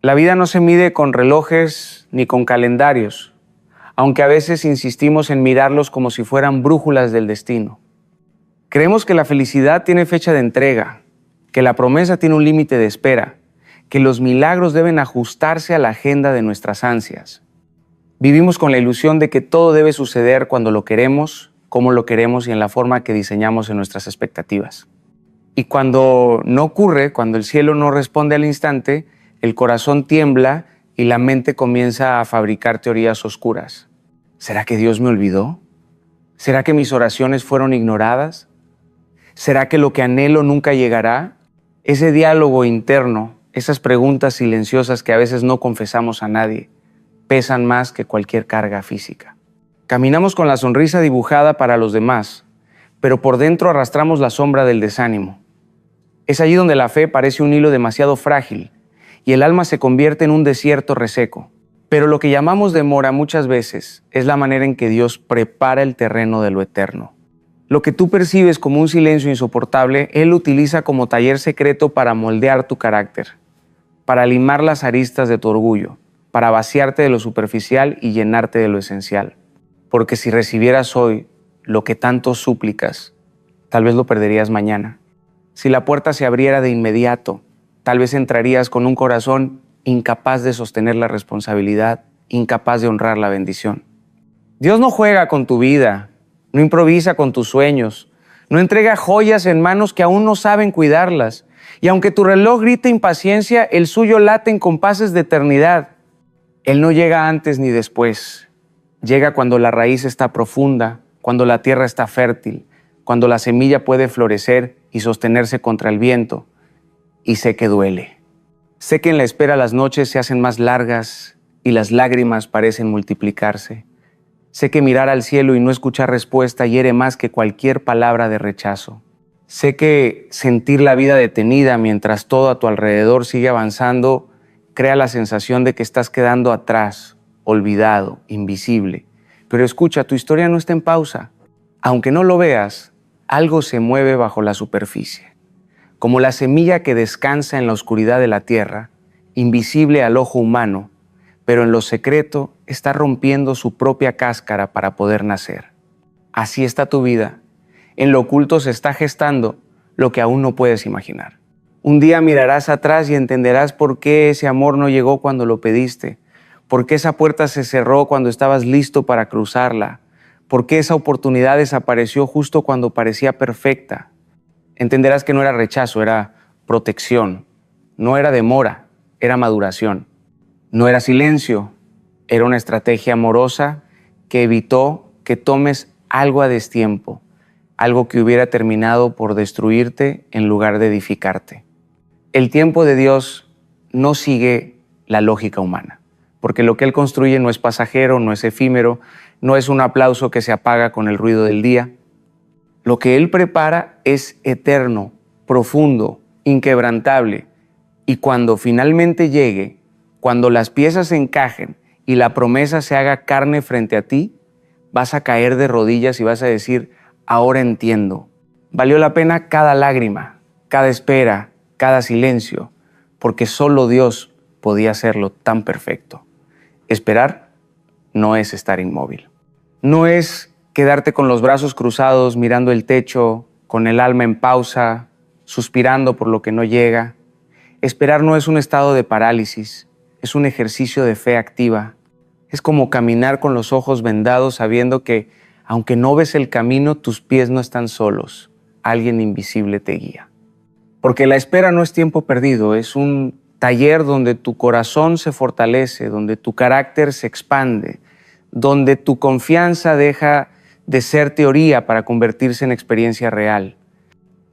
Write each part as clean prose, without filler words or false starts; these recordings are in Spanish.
La vida no se mide con relojes ni con calendarios, aunque a veces insistimos en mirarlos como si fueran brújulas del destino. Creemos que la felicidad tiene fecha de entrega, que la promesa tiene un límite de espera, que los milagros deben ajustarse a la agenda de nuestras ansias. Vivimos con la ilusión de que todo debe suceder cuando lo queremos, cómo lo queremos y en la forma que diseñamos en nuestras expectativas. Y cuando no ocurre, cuando el cielo no responde al instante, el corazón tiembla y la mente comienza a fabricar teorías oscuras. ¿Será que Dios me olvidó? ¿Será que mis oraciones fueron ignoradas? ¿Será que lo que anhelo nunca llegará? Ese diálogo interno, esas preguntas silenciosas que a veces no confesamos a nadie, pesan más que cualquier carga física. Caminamos con la sonrisa dibujada para los demás, pero por dentro arrastramos la sombra del desánimo. Es allí donde la fe parece un hilo demasiado frágil y el alma se convierte en un desierto reseco. Pero lo que llamamos demora muchas veces es la manera en que Dios prepara el terreno de lo eterno. Lo que tú percibes como un silencio insoportable, Él utiliza como taller secreto para moldear tu carácter, para limar las aristas de tu orgullo, para vaciarte de lo superficial y llenarte de lo esencial. Porque si recibieras hoy lo que tanto súplicas, tal vez lo perderías mañana. Si la puerta se abriera de inmediato, tal vez entrarías con un corazón incapaz de sostener la responsabilidad, incapaz de honrar la bendición. Dios no juega con tu vida, no improvisa con tus sueños, no entrega joyas en manos que aún no saben cuidarlas. Y aunque tu reloj grita impaciencia, el suyo late en compases de eternidad. Él no llega antes ni después. Llega cuando la raíz está profunda, cuando la tierra está fértil, cuando la semilla puede florecer y sostenerse contra el viento. Y sé que duele. Sé que en la espera las noches se hacen más largas y las lágrimas parecen multiplicarse. Sé que mirar al cielo y no escuchar respuesta hiere más que cualquier palabra de rechazo. Sé que sentir la vida detenida mientras todo a tu alrededor sigue avanzando crea la sensación de que estás quedando atrás, olvidado, invisible. Pero escucha, tu historia no está en pausa. Aunque no lo veas, algo se mueve bajo la superficie. Como la semilla que descansa en la oscuridad de la tierra, invisible al ojo humano, pero en lo secreto está rompiendo su propia cáscara para poder nacer. Así está tu vida. En lo oculto se está gestando lo que aún no puedes imaginar. Un día mirarás atrás y entenderás por qué ese amor no llegó cuando lo pediste, por qué esa puerta se cerró cuando estabas listo para cruzarla, por qué esa oportunidad desapareció justo cuando parecía perfecta. Entenderás que no era rechazo, era protección. No era demora, era maduración. No era silencio, era una estrategia amorosa que evitó que tomes algo a destiempo, algo que hubiera terminado por destruirte en lugar de edificarte. El tiempo de Dios no sigue la lógica humana, porque lo que Él construye no es pasajero, no es efímero, no es un aplauso que se apaga con el ruido del día. Lo que Él prepara es eterno, profundo, inquebrantable, y cuando finalmente llegue, cuando las piezas se encajen y la promesa se haga carne frente a ti, vas a caer de rodillas y vas a decir, ahora entiendo. Valió la pena cada lágrima, cada espera, cada silencio, porque solo Dios podía hacerlo tan perfecto. Esperar no es estar inmóvil. No es quedarte con los brazos cruzados mirando el techo, con el alma en pausa, suspirando por lo que no llega. Esperar no es un estado de parálisis, es un ejercicio de fe activa. Es como caminar con los ojos vendados sabiendo que, aunque no ves el camino, tus pies no están solos. Alguien invisible te guía. Porque la espera no es tiempo perdido, es un taller donde tu corazón se fortalece, donde tu carácter se expande, donde tu confianza deja de ser teoría para convertirse en experiencia real.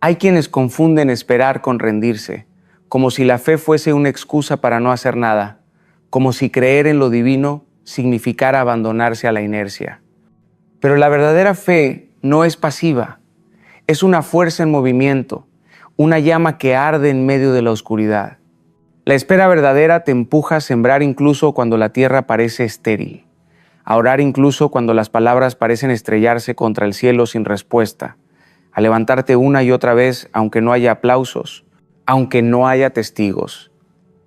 Hay quienes confunden esperar con rendirse, como si la fe fuese una excusa para no hacer nada, como si creer en lo divino significara abandonarse a la inercia. Pero la verdadera fe no es pasiva, es una fuerza en movimiento, una llama que arde en medio de la oscuridad. La espera verdadera te empuja a sembrar incluso cuando la tierra parece estéril, a orar incluso cuando las palabras parecen estrellarse contra el cielo sin respuesta, a levantarte una y otra vez aunque no haya aplausos, aunque no haya testigos,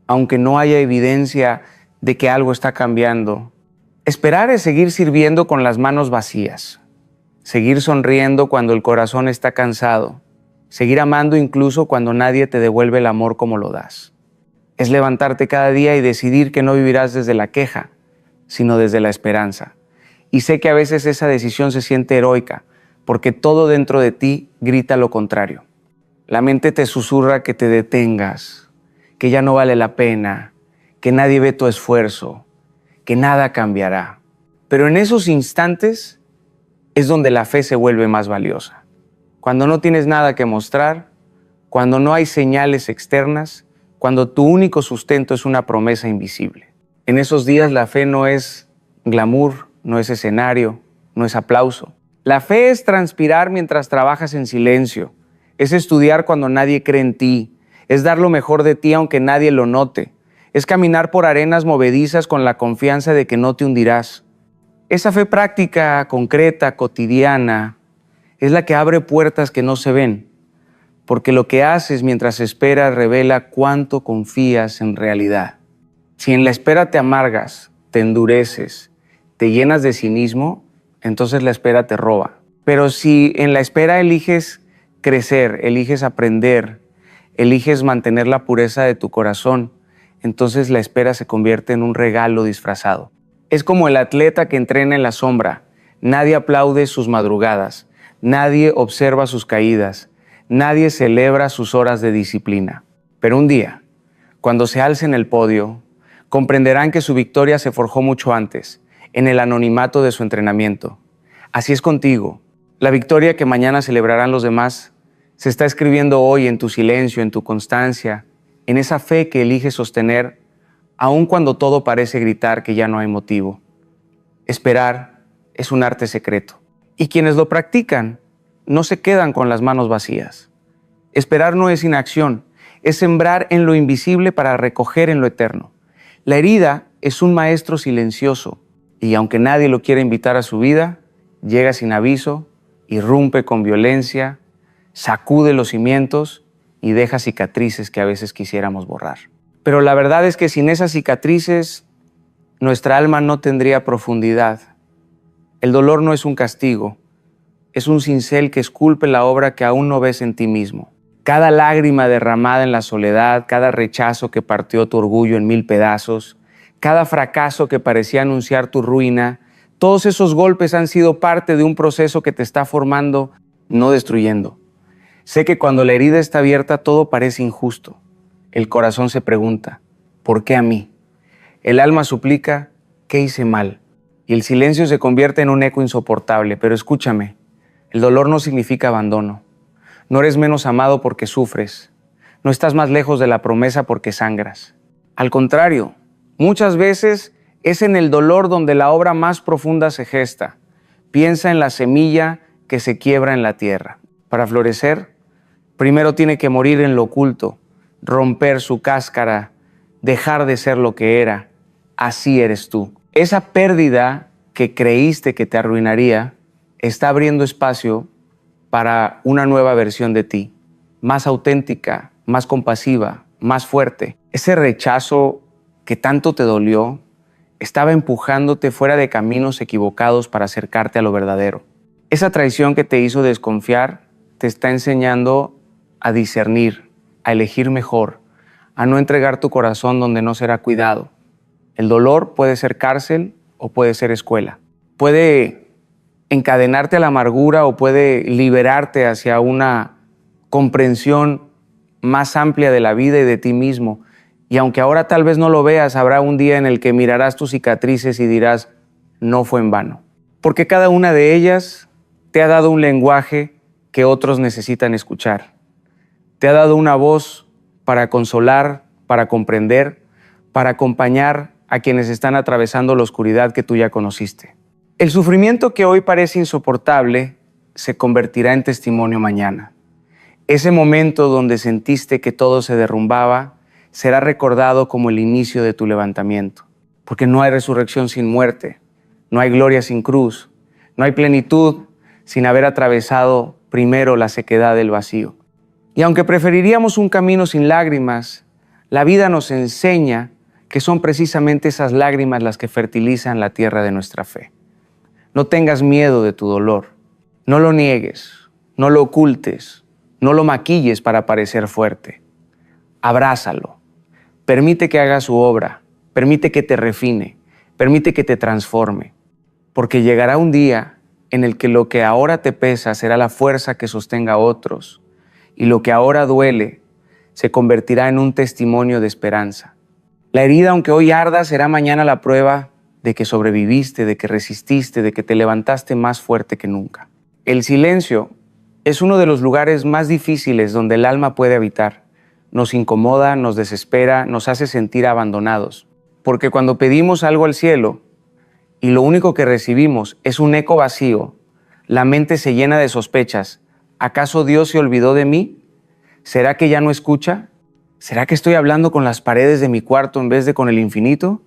aunque no haya evidencia de que algo está cambiando. Esperar es seguir sirviendo con las manos vacías, seguir sonriendo cuando el corazón está cansado, seguir amando incluso cuando nadie te devuelve el amor como lo das. Es levantarte cada día y decidir que no vivirás desde la queja, sino desde la esperanza. Y sé que a veces esa decisión se siente heroica, porque todo dentro de ti grita lo contrario. La mente te susurra que te detengas, que ya no vale la pena, que nadie ve tu esfuerzo, que nada cambiará. Pero en esos instantes es donde la fe se vuelve más valiosa. Cuando no tienes nada que mostrar, cuando no hay señales externas, cuando tu único sustento es una promesa invisible. En esos días la fe no es glamour, no es escenario, no es aplauso. La fe es transpirar mientras trabajas en silencio, es estudiar cuando nadie cree en ti, es dar lo mejor de ti aunque nadie lo note, es caminar por arenas movedizas con la confianza de que no te hundirás. Esa fe práctica, concreta, cotidiana, es la que abre puertas que no se ven, porque lo que haces mientras esperas revela cuánto confías en realidad. Si en la espera te amargas, te endureces, te llenas de cinismo, entonces la espera te roba. Pero si en la espera eliges crecer, eliges aprender, eliges mantener la pureza de tu corazón, entonces la espera se convierte en un regalo disfrazado. Es como el atleta que entrena en la sombra. Nadie aplaude sus madrugadas, nadie observa sus caídas, nadie celebra sus horas de disciplina. Pero un día, cuando se alce en el podio, comprenderán que su victoria se forjó mucho antes, en el anonimato de su entrenamiento. Así es contigo. La victoria que mañana celebrarán los demás se está escribiendo hoy en tu silencio, en tu constancia, en esa fe que eliges sostener, aun cuando todo parece gritar que ya no hay motivo. Esperar es un arte secreto. Y quienes lo practican no se quedan con las manos vacías. Esperar no es inacción, es sembrar en lo invisible para recoger en lo eterno. La herida es un maestro silencioso y aunque nadie lo quiera invitar a su vida, llega sin aviso, irrumpe con violencia, sacude los cimientos y deja cicatrices que a veces quisiéramos borrar. Pero la verdad es que sin esas cicatrices, nuestra alma no tendría profundidad. El dolor no es un castigo, es un cincel que esculpe la obra que aún no ves en ti mismo. Cada lágrima derramada en la soledad, cada rechazo que partió tu orgullo en 1000 pedazos, cada fracaso que parecía anunciar tu ruina, todos esos golpes han sido parte de un proceso que te está formando, no destruyendo. Sé que cuando la herida está abierta todo parece injusto. El corazón se pregunta, ¿por qué a mí? El alma suplica, ¿qué hice mal? Y el silencio se convierte en un eco insoportable. Pero escúchame, el dolor no significa abandono. No eres menos amado porque sufres. No estás más lejos de la promesa porque sangras. Al contrario, muchas veces es en el dolor donde la obra más profunda se gesta. Piensa en la semilla que se quiebra en la tierra. Para florecer, primero tiene que morir en lo oculto, romper su cáscara, dejar de ser lo que era. Así eres tú. Esa pérdida que creíste que te arruinaría está abriendo espacio para una nueva versión de ti, más auténtica, más compasiva, más fuerte. Ese rechazo que tanto te dolió estaba empujándote fuera de caminos equivocados para acercarte a lo verdadero. Esa traición que te hizo desconfiar te está enseñando a discernir, a elegir mejor, a no entregar tu corazón donde no será cuidado. El dolor puede ser cárcel o puede ser escuela. Puede encadenarte a la amargura o puede liberarte hacia una comprensión más amplia de la vida y de ti mismo. Y aunque ahora tal vez no lo veas, habrá un día en el que mirarás tus cicatrices y dirás, no fue en vano. Porque cada una de ellas te ha dado un lenguaje que otros necesitan escuchar. Te ha dado una voz para consolar, para comprender, para acompañar a quienes están atravesando la oscuridad que tú ya conociste. El sufrimiento que hoy parece insoportable se convertirá en testimonio mañana. Ese momento donde sentiste que todo se derrumbaba será recordado como el inicio de tu levantamiento. Porque no hay resurrección sin muerte, no hay gloria sin cruz, no hay plenitud sin haber atravesado primero la sequedad del vacío. Y aunque preferiríamos un camino sin lágrimas, La vida nos enseña que son precisamente esas lágrimas las que fertilizan la tierra de nuestra fe. No tengas miedo de tu dolor, no lo niegues, no lo ocultes, no lo maquilles para parecer fuerte. Abrázalo, permite que haga su obra, permite que te refine, permite que te transforme, porque llegará un día en el que lo que ahora te pesa será la fuerza que sostenga a otros, y lo que ahora duele se convertirá en un testimonio de esperanza. La herida, aunque hoy arda, será mañana la prueba de que sobreviviste, de que resististe, de que te levantaste más fuerte que nunca. El silencio es uno de los lugares más difíciles donde el alma puede habitar. Nos incomoda, nos desespera, nos hace sentir abandonados. Porque cuando pedimos algo al cielo y lo único que recibimos es un eco vacío, la mente se llena de sospechas. ¿Acaso Dios se olvidó de mí? ¿Será que ya no escucha? ¿Será que estoy hablando con las paredes de mi cuarto en vez de con el infinito?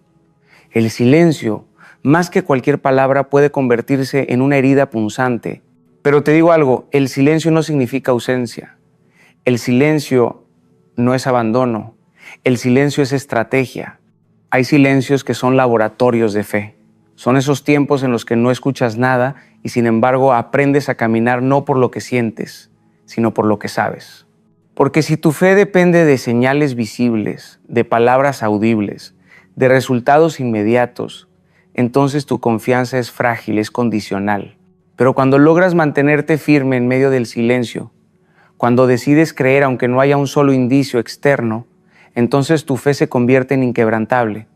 El silencio, más que cualquier palabra, puede convertirse en una herida punzante. Pero te digo algo, el silencio no significa ausencia. El silencio no es abandono. El silencio es estrategia. Hay silencios que son laboratorios de fe. Son esos tiempos en los que no escuchas nada y sin embargo aprendes a caminar no por lo que sientes, sino por lo que sabes. Porque si tu fe depende de señales visibles, de palabras audibles, de resultados inmediatos, entonces tu confianza es frágil, es condicional. Pero cuando logras mantenerte firme en medio del silencio, cuando decides creer aunque no haya un solo indicio externo, entonces tu fe se convierte en inquebrantable.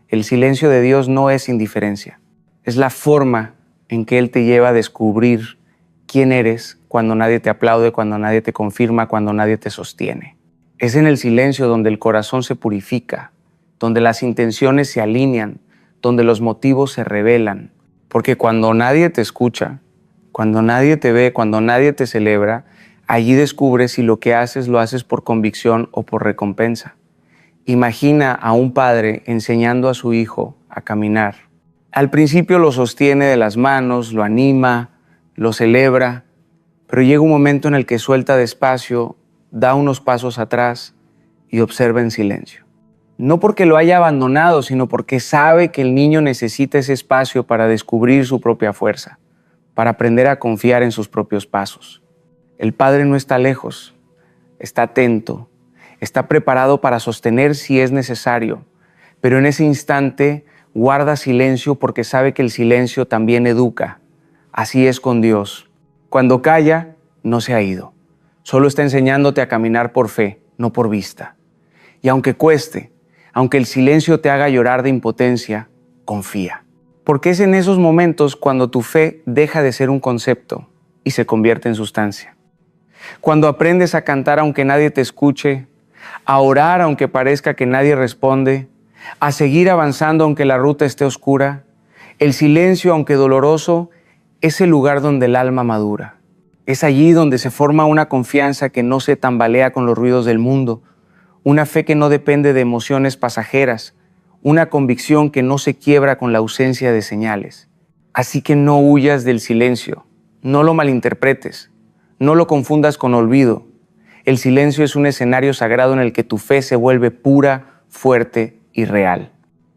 El silencio de Dios no es indiferencia. Es la forma en que Él te lleva a descubrir quién eres cuando nadie te aplaude, cuando nadie te confirma, cuando nadie te sostiene. Es en el silencio donde el corazón se purifica, donde las intenciones se alinean, donde los motivos se revelan. Porque cuando nadie te escucha, cuando nadie te ve, cuando nadie te celebra, allí descubres si lo que haces lo haces por convicción o por recompensa. Imagina a un padre enseñando a su hijo a caminar. Al principio lo sostiene de las manos, lo anima, lo celebra, pero llega un momento en el que suelta despacio, da unos pasos atrás y observa en silencio. No porque lo haya abandonado, sino porque sabe que el niño necesita ese espacio para descubrir su propia fuerza, para aprender a confiar en sus propios pasos. El padre no está lejos, está atento, está preparado para sostener si es necesario, pero en ese instante guarda silencio porque sabe que el silencio también educa. Así es con Dios. Cuando calla, no se ha ido. Solo está enseñándote a caminar por fe, no por vista. Y aunque cueste, aunque el silencio te haga llorar de impotencia, confía. Porque es en esos momentos cuando tu fe deja de ser un concepto y se convierte en sustancia. Cuando aprendes a cantar aunque nadie te escuche, a orar aunque parezca que nadie responde, a seguir avanzando aunque la ruta esté oscura, el silencio, aunque doloroso, es el lugar donde el alma madura. Es allí donde se forma una confianza que no se tambalea con los ruidos del mundo, una fe que no depende de emociones pasajeras, una convicción que no se quiebra con la ausencia de señales. Así que no huyas del silencio, no lo malinterpretes, no lo confundas con olvido. El silencio es un escenario sagrado en el que tu fe se vuelve pura, fuerte y real.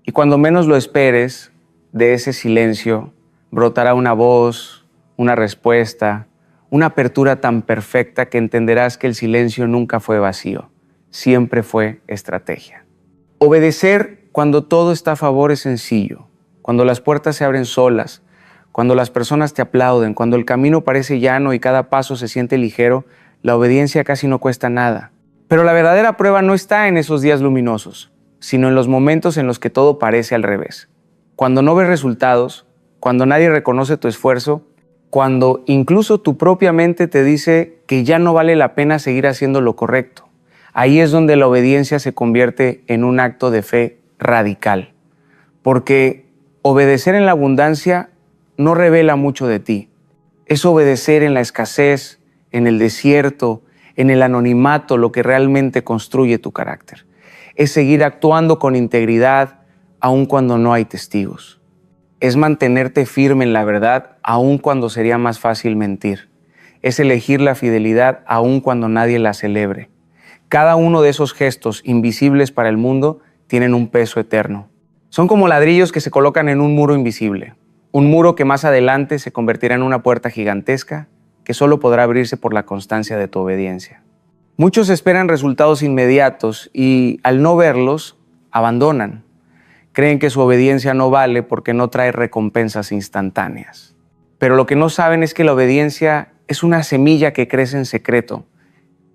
Y cuando menos lo esperes, de ese silencio brotará una voz, una respuesta, una apertura tan perfecta que entenderás que el silencio nunca fue vacío, siempre fue estrategia. Obedecer cuando todo está a favor es sencillo, cuando las puertas se abren solas, cuando las personas te aplauden, cuando el camino parece llano y cada paso se siente ligero, la obediencia casi no cuesta nada. Pero la verdadera prueba no está en esos días luminosos, sino en los momentos en los que todo parece al revés. Cuando no ves resultados, cuando nadie reconoce tu esfuerzo, cuando incluso tu propia mente te dice que ya no vale la pena seguir haciendo lo correcto. Ahí es donde la obediencia se convierte en un acto de fe radical. Porque obedecer en la abundancia no revela mucho de ti. Es obedecer en la escasez, en el desierto, en el anonimato, lo que realmente construye tu carácter. Es seguir actuando con integridad aun cuando no hay testigos. Es mantenerte firme en la verdad aun cuando sería más fácil mentir. Es elegir la fidelidad aun cuando nadie la celebre. Cada uno de esos gestos invisibles para el mundo tienen un peso eterno. Son como ladrillos que se colocan en un muro invisible, un muro que más adelante se convertirá en una puerta gigantesca que solo podrá abrirse por la constancia de tu obediencia. Muchos esperan resultados inmediatos y, al no verlos, abandonan. Creen que su obediencia no vale porque no trae recompensas instantáneas. Pero lo que no saben es que la obediencia es una semilla que crece en secreto.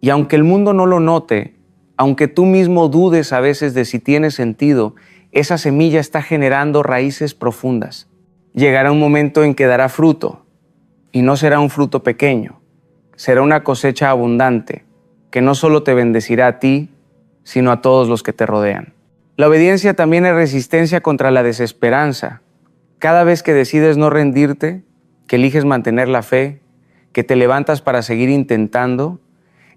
Y aunque el mundo no lo note, aunque tú mismo dudes a veces de si tiene sentido, esa semilla está generando raíces profundas. Llegará un momento en que dará fruto, y no será un fruto pequeño, será una cosecha abundante, que no solo te bendecirá a ti, sino a todos los que te rodean. La obediencia también es resistencia contra la desesperanza. Cada vez que decides no rendirte, que eliges mantener la fe, que te levantas para seguir intentando,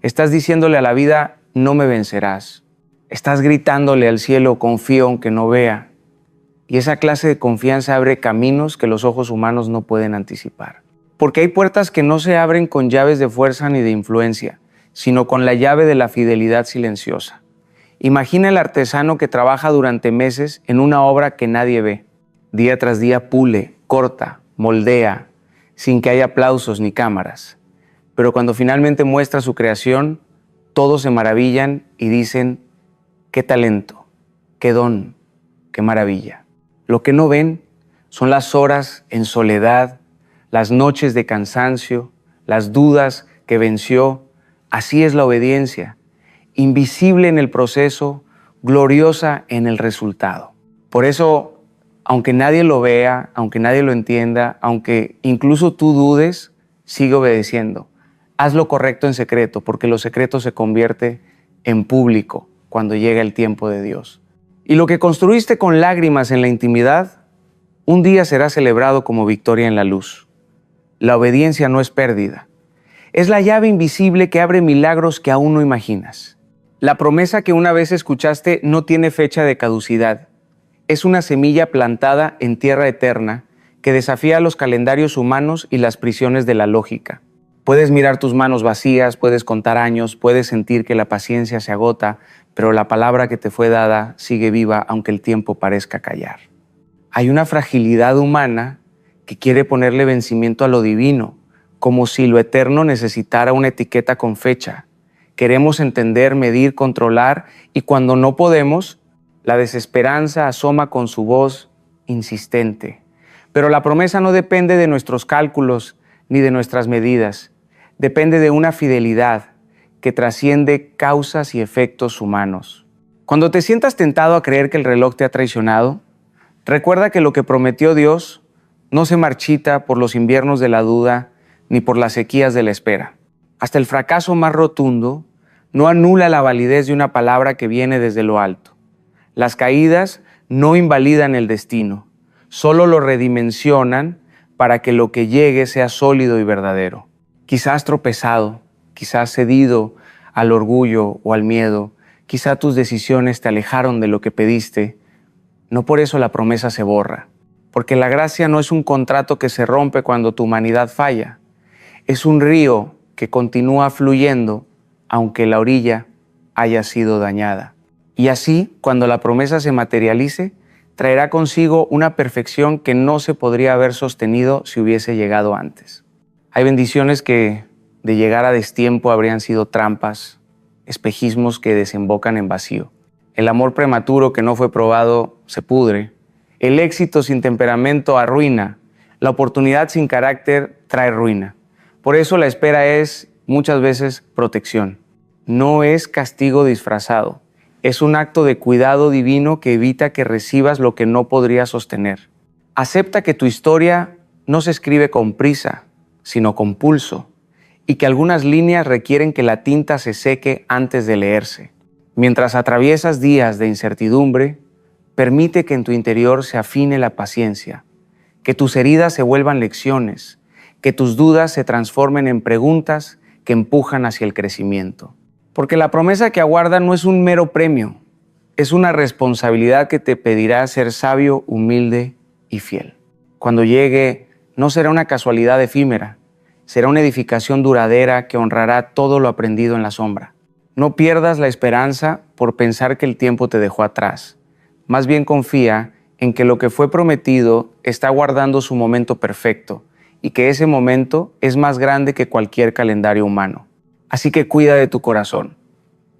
estás diciéndole a la vida, no me vencerás. Estás gritándole al cielo, confío aunque no vea. Y esa clase de confianza abre caminos que los ojos humanos no pueden anticipar. Porque hay puertas que no se abren con llaves de fuerza ni de influencia, sino con la llave de la fidelidad silenciosa. Imagina el artesano que trabaja durante meses en una obra que nadie ve. Día tras día pule, corta, moldea, sin que haya aplausos ni cámaras. Pero cuando finalmente muestra su creación, todos se maravillan y dicen, qué talento, qué don, qué maravilla. Lo que no ven son las horas en soledad, las noches de cansancio, las dudas que venció. Así es la obediencia, invisible en el proceso, gloriosa en el resultado. Por eso, aunque nadie lo vea, aunque nadie lo entienda, aunque incluso tú dudes, sigue obedeciendo. Haz lo correcto en secreto, porque lo secreto se convierte en público cuando llega el tiempo de Dios. Y lo que construiste con lágrimas en la intimidad, un día será celebrado como victoria en la luz. La obediencia no es pérdida. Es la llave invisible que abre milagros que aún no imaginas. La promesa que una vez escuchaste no tiene fecha de caducidad. Es una semilla plantada en tierra eterna que desafía los calendarios humanos y las prisiones de la lógica. Puedes mirar tus manos vacías, puedes contar años, puedes sentir que la paciencia se agota, pero la palabra que te fue dada sigue viva aunque el tiempo parezca callar. Hay una fragilidad humana que quiere ponerle vencimiento a lo divino, como si lo eterno necesitara una etiqueta con fecha. Queremos entender, medir, controlar, y cuando no podemos, la desesperanza asoma con su voz insistente. Pero la promesa no depende de nuestros cálculos ni de nuestras medidas. Depende de una fidelidad que trasciende causas y efectos humanos. Cuando te sientas tentado a creer que el reloj te ha traicionado, recuerda que lo que prometió Dios no se marchita por los inviernos de la duda ni por las sequías de la espera. Hasta el fracaso más rotundo no anula la validez de una palabra que viene desde lo alto. Las caídas no invalidan el destino, solo lo redimensionan para que lo que llegue sea sólido y verdadero. Quizás tropezado, quizás cedido al orgullo o al miedo, quizá tus decisiones te alejaron de lo que pediste. No por eso la promesa se borra, porque la gracia no es un contrato que se rompe cuando tu humanidad falla. Es un río que continúa fluyendo aunque la orilla haya sido dañada. Y así, cuando la promesa se materialice, traerá consigo una perfección que no se podría haber sostenido si hubiese llegado antes. Hay bendiciones que, de llegar a destiempo, habrían sido trampas, espejismos que desembocan en vacío. El amor prematuro que no fue probado se pudre. El éxito sin temperamento arruina. La oportunidad sin carácter trae ruina. Por eso la espera es, muchas veces, protección. No es castigo disfrazado. Es un acto de cuidado divino que evita que recibas lo que no podrías sostener. Acepta que tu historia no se escribe con prisa, sino con pulso, y que algunas líneas requieren que la tinta se seque antes de leerse. Mientras atraviesas días de incertidumbre, permite que en tu interior se afine la paciencia, que tus heridas se vuelvan lecciones, que tus dudas se transformen en preguntas que empujan hacia el crecimiento. Porque la promesa que aguarda no es un mero premio, es una responsabilidad que te pedirá ser sabio, humilde y fiel. Cuando llegue, no será una casualidad efímera, será una edificación duradera que honrará todo lo aprendido en la sombra. No pierdas la esperanza por pensar que el tiempo te dejó atrás. Más bien confía en que lo que fue prometido está guardando su momento perfecto y que ese momento es más grande que cualquier calendario humano. Así que cuida de tu corazón.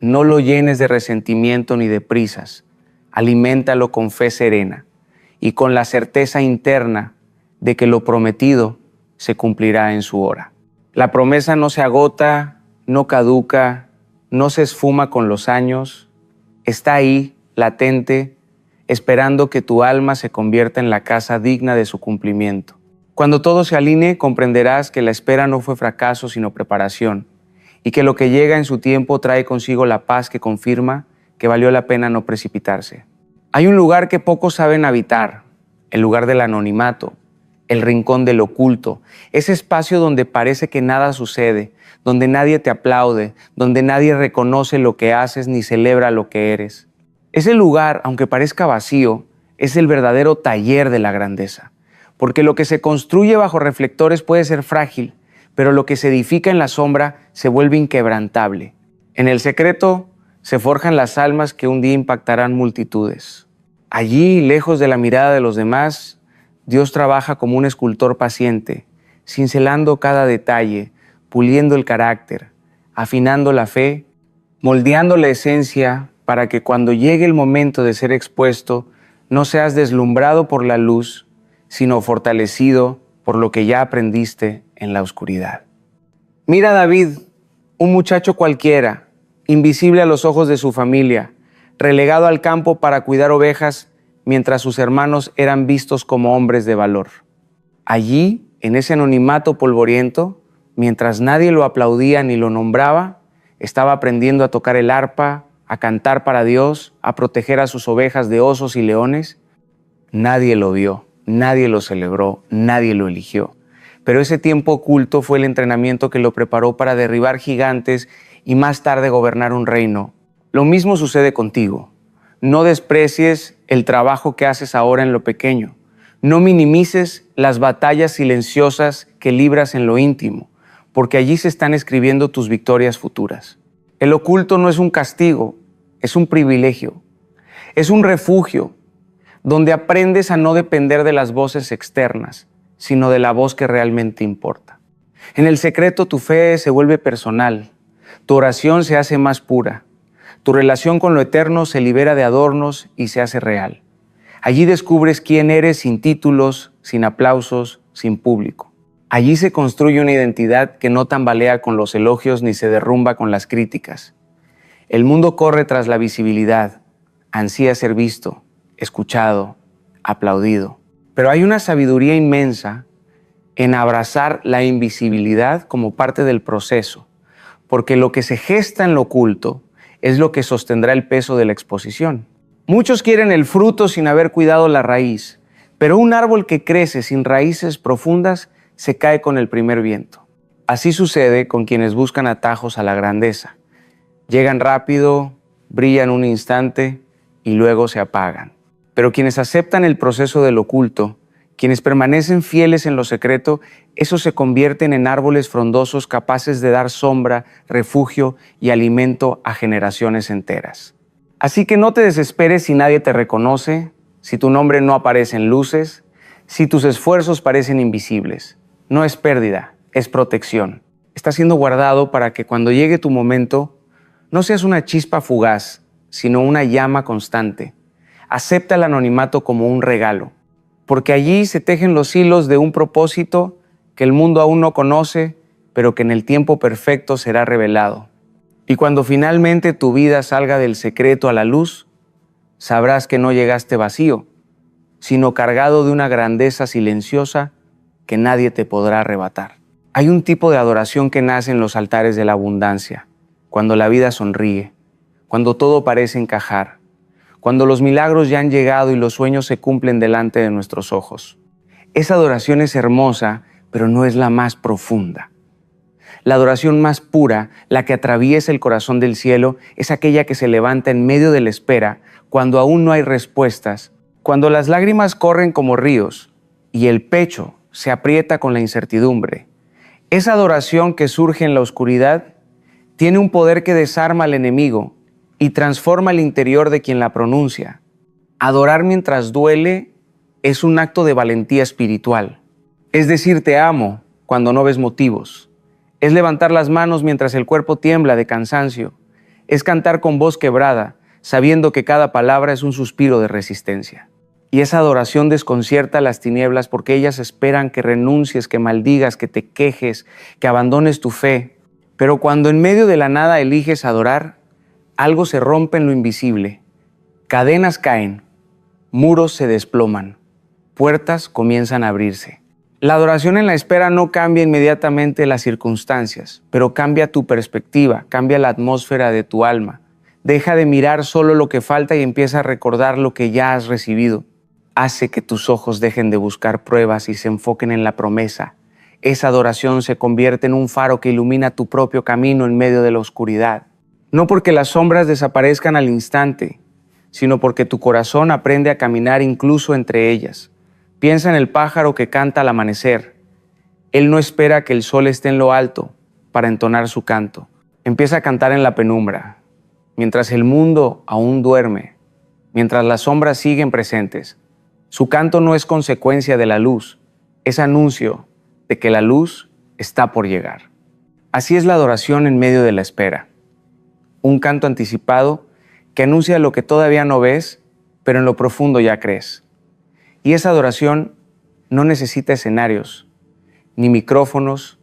No lo llenes de resentimiento ni de prisas. Aliméntalo con fe serena y con la certeza interna de que lo prometido se cumplirá en su hora. La promesa no se agota, no caduca, no se esfuma con los años. Está ahí, latente, esperando que tu alma se convierta en la casa digna de su cumplimiento. Cuando todo se alinee, comprenderás que la espera no fue fracaso, sino preparación, y que lo que llega en su tiempo trae consigo la paz que confirma que valió la pena no precipitarse. Hay un lugar que pocos saben habitar, el lugar del anonimato, el rincón del oculto, ese espacio donde parece que nada sucede, donde nadie te aplaude, donde nadie reconoce lo que haces ni celebra lo que eres. Ese lugar, aunque parezca vacío, es el verdadero taller de la grandeza, porque lo que se construye bajo reflectores puede ser frágil, pero lo que se edifica en la sombra se vuelve inquebrantable. En el secreto se forjan las almas que un día impactarán multitudes. Allí, lejos de la mirada de los demás, Dios trabaja como un escultor paciente, cincelando cada detalle, puliendo el carácter, afinando la fe, moldeando la esencia para que cuando llegue el momento de ser expuesto, no seas deslumbrado por la luz, sino fortalecido por lo que ya aprendiste en la oscuridad. Mira a David, un muchacho cualquiera, invisible a los ojos de su familia, relegado al campo para cuidar ovejas mientras sus hermanos eran vistos como hombres de valor. Allí, en ese anonimato polvoriento, mientras nadie lo aplaudía ni lo nombraba, estaba aprendiendo a tocar el arpa, a cantar para Dios, a proteger a sus ovejas de osos y leones. Nadie lo vio, nadie lo celebró, nadie lo eligió. Pero ese tiempo oculto fue el entrenamiento que lo preparó para derribar gigantes y más tarde gobernar un reino. Lo mismo sucede contigo. No desprecies el trabajo que haces ahora en lo pequeño. No minimices las batallas silenciosas que libras en lo íntimo, porque allí se están escribiendo tus victorias futuras. El oculto no es un castigo, es un privilegio. Es un refugio donde aprendes a no depender de las voces externas, sino de la voz que realmente importa. En el secreto tu fe se vuelve personal, tu oración se hace más pura, tu relación con lo eterno se libera de adornos y se hace real. Allí descubres quién eres sin títulos, sin aplausos, sin público. Allí se construye una identidad que no tambalea con los elogios ni se derrumba con las críticas. El mundo corre tras la visibilidad, ansía ser visto, escuchado, aplaudido. Pero hay una sabiduría inmensa en abrazar la invisibilidad como parte del proceso, porque lo que se gesta en lo oculto es lo que sostendrá el peso de la exposición. Muchos quieren el fruto sin haber cuidado la raíz, pero un árbol que crece sin raíces profundas se cae con el primer viento. Así sucede con quienes buscan atajos a la grandeza. Llegan rápido, brillan un instante y luego se apagan. Pero quienes aceptan el proceso del oculto, quienes permanecen fieles en lo secreto, esos se convierten en árboles frondosos capaces de dar sombra, refugio y alimento a generaciones enteras. Así que no te desesperes si nadie te reconoce, si tu nombre no aparece en luces, si tus esfuerzos parecen invisibles. No es pérdida, es protección. Está siendo guardado para que cuando llegue tu momento, no seas una chispa fugaz, sino una llama constante. Acepta el anonimato como un regalo, porque allí se tejen los hilos de un propósito que el mundo aún no conoce, pero que en el tiempo perfecto será revelado. Y cuando finalmente tu vida salga del secreto a la luz, sabrás que no llegaste vacío, sino cargado de una grandeza silenciosa que nadie te podrá arrebatar. Hay un tipo de adoración que nace en los altares de la abundancia, cuando la vida sonríe, cuando todo parece encajar, cuando los milagros ya han llegado y los sueños se cumplen delante de nuestros ojos. Esa adoración es hermosa, pero no es la más profunda. La adoración más pura, la que atraviesa el corazón del cielo, es aquella que se levanta en medio de la espera, cuando aún no hay respuestas, cuando las lágrimas corren como ríos y el pecho se aprieta con la incertidumbre. Esa adoración que surge en la oscuridad Tiene un poder que desarma al enemigo y transforma el interior de quien la pronuncia. Adorar mientras duele es un acto de valentía espiritual. Es decir, te amo cuando no ves motivos. Es levantar las manos mientras el cuerpo tiembla de cansancio. Es cantar con voz quebrada, sabiendo que cada palabra es un suspiro de resistencia. Y esa adoración desconcierta a las tinieblas porque ellas esperan que renuncies, que maldigas, que te quejes, que abandones tu fe. Pero cuando en medio de la nada eliges adorar, algo se rompe en lo invisible. Cadenas caen, muros se desploman, puertas comienzan a abrirse. La adoración en la espera no cambia inmediatamente las circunstancias, pero cambia tu perspectiva, cambia la atmósfera de tu alma. Deja de mirar solo lo que falta y empieza a recordar lo que ya has recibido. Hace que tus ojos dejen de buscar pruebas y se enfoquen en la promesa. Esa adoración se convierte en un faro que ilumina tu propio camino en medio de la oscuridad. No porque las sombras desaparezcan al instante, sino porque tu corazón aprende a caminar incluso entre ellas. Piensa en el pájaro que canta al amanecer. Él no espera que el sol esté en lo alto para entonar su canto. Empieza a cantar en la penumbra, mientras el mundo aún duerme, mientras las sombras siguen presentes. Su canto no es consecuencia de la luz, es anuncio de que la luz está por llegar. Así es la adoración en medio de la espera. Un canto anticipado que anuncia lo que todavía no ves, pero en lo profundo ya crees. Y esa adoración no necesita escenarios, ni micrófonos,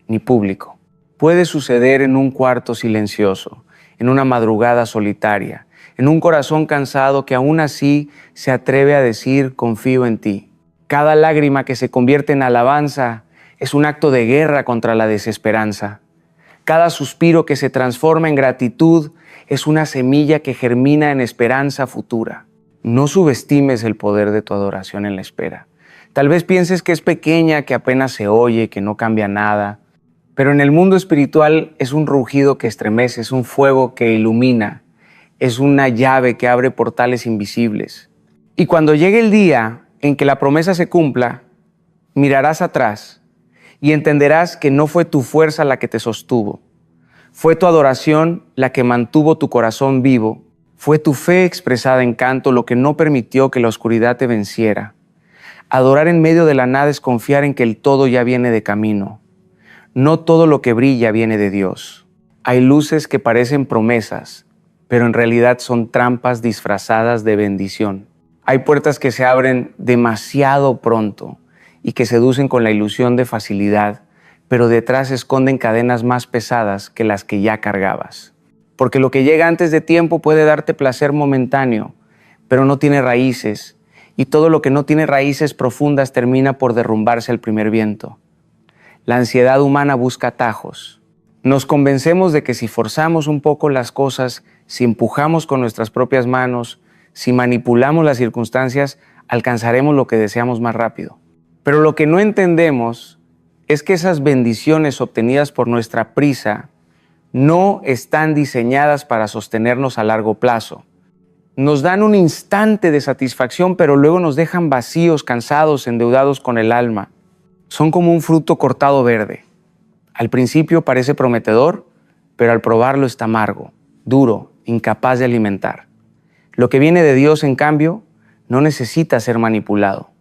ni público. Puede suceder en un cuarto silencioso, en una madrugada solitaria, en un corazón cansado que aún así se atreve a decir confío en ti. Cada lágrima que se convierte en alabanza es un acto de guerra contra la desesperanza. Cada suspiro que se transforma en gratitud es una semilla que germina en esperanza futura. No subestimes el poder de tu adoración en la espera. Tal vez pienses que es pequeña, que apenas se oye, que no cambia nada. Pero en el mundo espiritual es un rugido que estremece, es un fuego que ilumina, es una llave que abre portales invisibles. Y cuando llegue el día en que la promesa se cumpla, mirarás atrás y entenderás que no fue tu fuerza la que te sostuvo. Fue tu adoración la que mantuvo tu corazón vivo. Fue tu fe expresada en canto lo que no permitió que la oscuridad te venciera. Adorar en medio de la nada es confiar en que el todo ya viene de camino. No todo lo que brilla viene de Dios. Hay luces que parecen promesas, pero en realidad son trampas disfrazadas de bendición. Hay puertas que se abren demasiado pronto y que seducen con la ilusión de facilidad, pero detrás se esconden cadenas más pesadas que las que ya cargabas. Porque lo que llega antes de tiempo puede darte placer momentáneo, pero no tiene raíces, y todo lo que no tiene raíces profundas termina por derrumbarse al primer viento. La ansiedad humana busca atajos. Nos convencemos de que si forzamos un poco las cosas, si empujamos con nuestras propias manos, si manipulamos las circunstancias, alcanzaremos lo que deseamos más rápido. Pero lo que no entendemos es que esas bendiciones obtenidas por nuestra prisa no están diseñadas para sostenernos a largo plazo. Nos dan un instante de satisfacción, pero luego nos dejan vacíos, cansados, endeudados con el alma. Son como un fruto cortado verde. Al principio parece prometedor, pero al probarlo está amargo, duro, incapaz de alimentar. Lo que viene de Dios, en cambio, no necesita ser manipulado.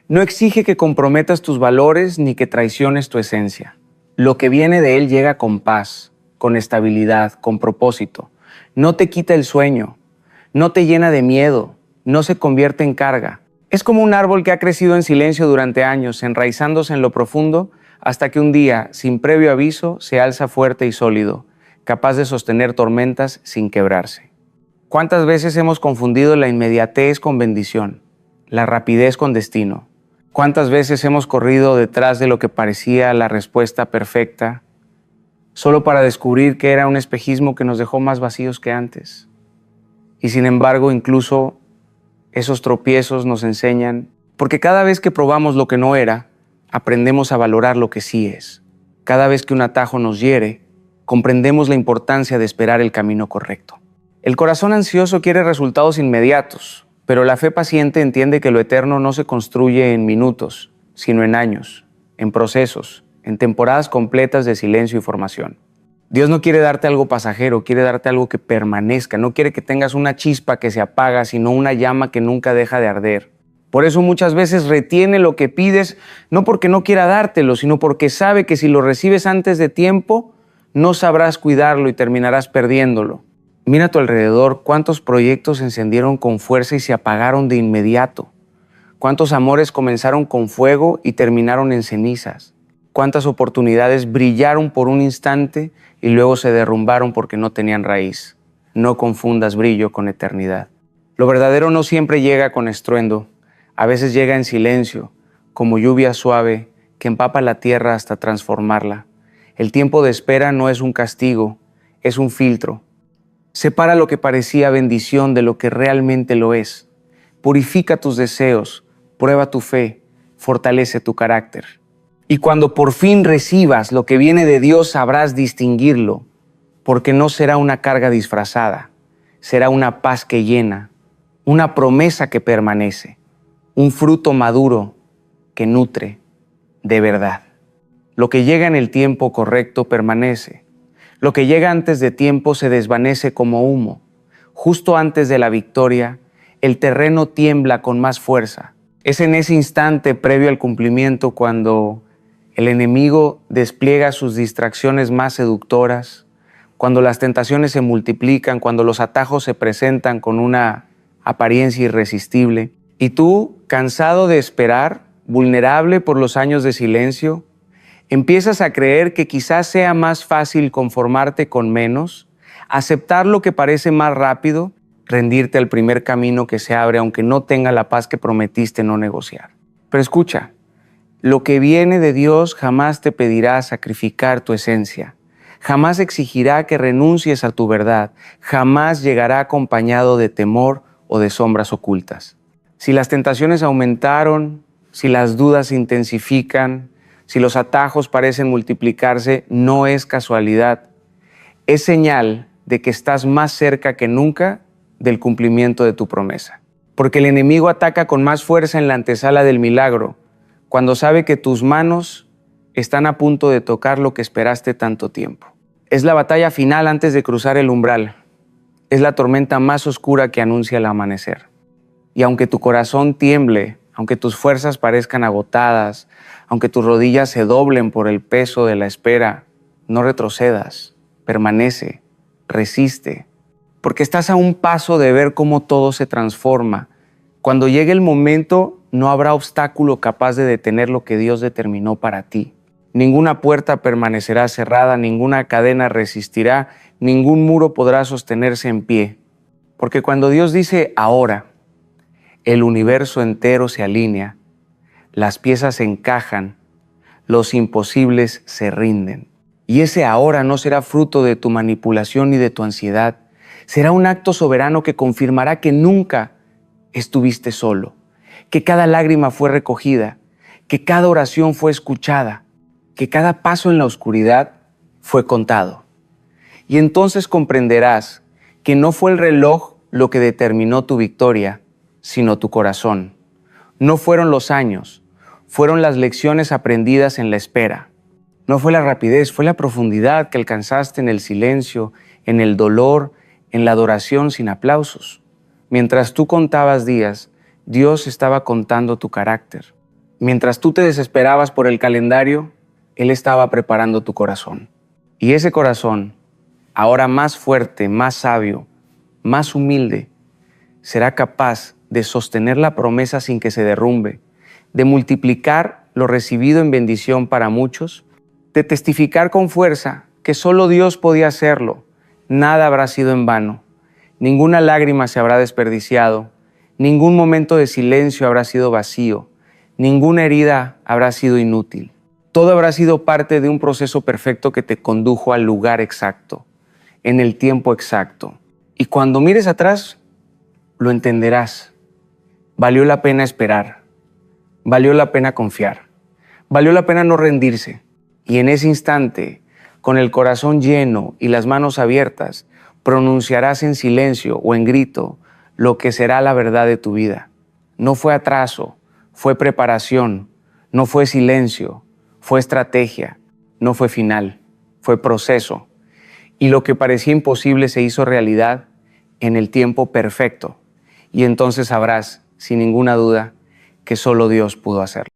No exige que comprometas tus valores ni que traiciones tu esencia. Lo que viene de Él llega con paz, con estabilidad, con propósito. No te quita el sueño, no te llena de miedo, no se convierte en carga. Es como un árbol que ha crecido en silencio durante años, enraizándose en lo profundo, hasta que un día, sin previo aviso, se alza fuerte y sólido, capaz de sostener tormentas sin quebrarse. ¿Cuántas veces hemos confundido la inmediatez con bendición, la rapidez con destino? ¿Cuántas veces hemos corrido detrás de lo que parecía la respuesta perfecta, solo para descubrir que era un espejismo que nos dejó más vacíos que antes? Y sin embargo, incluso esos tropiezos nos enseñan, porque cada vez que probamos lo que no era, aprendemos a valorar lo que sí es. Cada vez que un atajo nos hiere, comprendemos la importancia de esperar el camino correcto. El corazón ansioso quiere resultados inmediatos, pero la fe paciente entiende que lo eterno no se construye en minutos, sino en años, en procesos, en temporadas completas de silencio y formación. Dios no quiere darte algo pasajero, quiere darte algo que permanezca. No quiere que tengas una chispa que se apaga, sino una llama que nunca deja de arder. Por eso muchas veces retiene lo que pides, no porque no quiera dártelo, sino porque sabe que si lo recibes antes de tiempo, no sabrás cuidarlo y terminarás perdiéndolo. Mira a tu alrededor cuántos proyectos se encendieron con fuerza y se apagaron de inmediato. Cuántos amores comenzaron con fuego y terminaron en cenizas. Cuántas oportunidades brillaron por un instante y luego se derrumbaron porque no tenían raíz. No confundas brillo con eternidad. Lo verdadero no siempre llega con estruendo. A veces llega en silencio, como lluvia suave que empapa la tierra hasta transformarla. El tiempo de espera no es un castigo, es un filtro. Separa lo que parecía bendición de lo que realmente lo es. Purifica tus deseos, prueba tu fe, fortalece tu carácter. Y cuando por fin recibas lo que viene de Dios, sabrás distinguirlo, porque no será una carga disfrazada, será una paz que llena, una promesa que permanece, un fruto maduro que nutre de verdad. Lo que llega en el tiempo correcto permanece. Lo que llega antes de tiempo se desvanece como humo. Justo antes de la victoria, el terreno tiembla con más fuerza. Es en ese instante previo al cumplimiento cuando el enemigo despliega sus distracciones más seductoras, cuando las tentaciones se multiplican, cuando los atajos se presentan con una apariencia irresistible. Y tú, cansado de esperar, vulnerable por los años de silencio, empiezas a creer que quizás sea más fácil conformarte con menos, aceptar lo que parece más rápido, rendirte al primer camino que se abre aunque no tenga la paz que prometiste no negociar. Pero escucha, lo que viene de Dios jamás te pedirá sacrificar tu esencia, jamás exigirá que renuncies a tu verdad, jamás llegará acompañado de temor o de sombras ocultas. Si las tentaciones aumentaron, si las dudas se intensifican, si los atajos parecen multiplicarse, no es casualidad. Es señal de que estás más cerca que nunca del cumplimiento de tu promesa. Porque el enemigo ataca con más fuerza en la antesala del milagro, cuando sabe que tus manos están a punto de tocar lo que esperaste tanto tiempo. Es la batalla final antes de cruzar el umbral. Es la tormenta más oscura que anuncia el amanecer. Y aunque tu corazón tiemble, aunque tus fuerzas parezcan agotadas, aunque tus rodillas se doblen por el peso de la espera, no retrocedas, permanece, resiste, porque estás a un paso de ver cómo todo se transforma. Cuando llegue el momento, no habrá obstáculo capaz de detener lo que Dios determinó para ti. Ninguna puerta permanecerá cerrada, ninguna cadena resistirá, ningún muro podrá sostenerse en pie. Porque cuando Dios dice ahora, el universo entero se alinea, las piezas se encajan, los imposibles se rinden. Y ese ahora no será fruto de tu manipulación ni de tu ansiedad. Será un acto soberano que confirmará que nunca estuviste solo, que cada lágrima fue recogida, que cada oración fue escuchada, que cada paso en la oscuridad fue contado. Y entonces comprenderás que no fue el reloj lo que determinó tu victoria, sino tu corazón. No fueron los años, fueron las lecciones aprendidas en la espera. No fue la rapidez, fue la profundidad que alcanzaste en el silencio, en el dolor, en la adoración sin aplausos. Mientras tú contabas días, Dios estaba contando tu carácter. Mientras tú te desesperabas por el calendario, Él estaba preparando tu corazón. Y ese corazón, ahora más fuerte, más sabio, más humilde, será capaz de sostener la promesa sin que se derrumbe, de multiplicar lo recibido en bendición para muchos, de testificar con fuerza que solo Dios podía hacerlo. Nada habrá sido en vano, ninguna lágrima se habrá desperdiciado, ningún momento de silencio habrá sido vacío, ninguna herida habrá sido inútil. Todo habrá sido parte de un proceso perfecto que te condujo al lugar exacto, en el tiempo exacto. Y cuando mires atrás, lo entenderás. Valió la pena esperar, valió la pena confiar, valió la pena no rendirse. Y en ese instante, con el corazón lleno y las manos abiertas, pronunciarás en silencio o en grito lo que será la verdad de tu vida. No fue atraso, fue preparación, no fue silencio, fue estrategia, no fue final, fue proceso. y lo que parecía imposible se hizo realidad en el tiempo perfecto. Y entonces sabrás, sin ninguna duda, que solo Dios pudo hacerlo.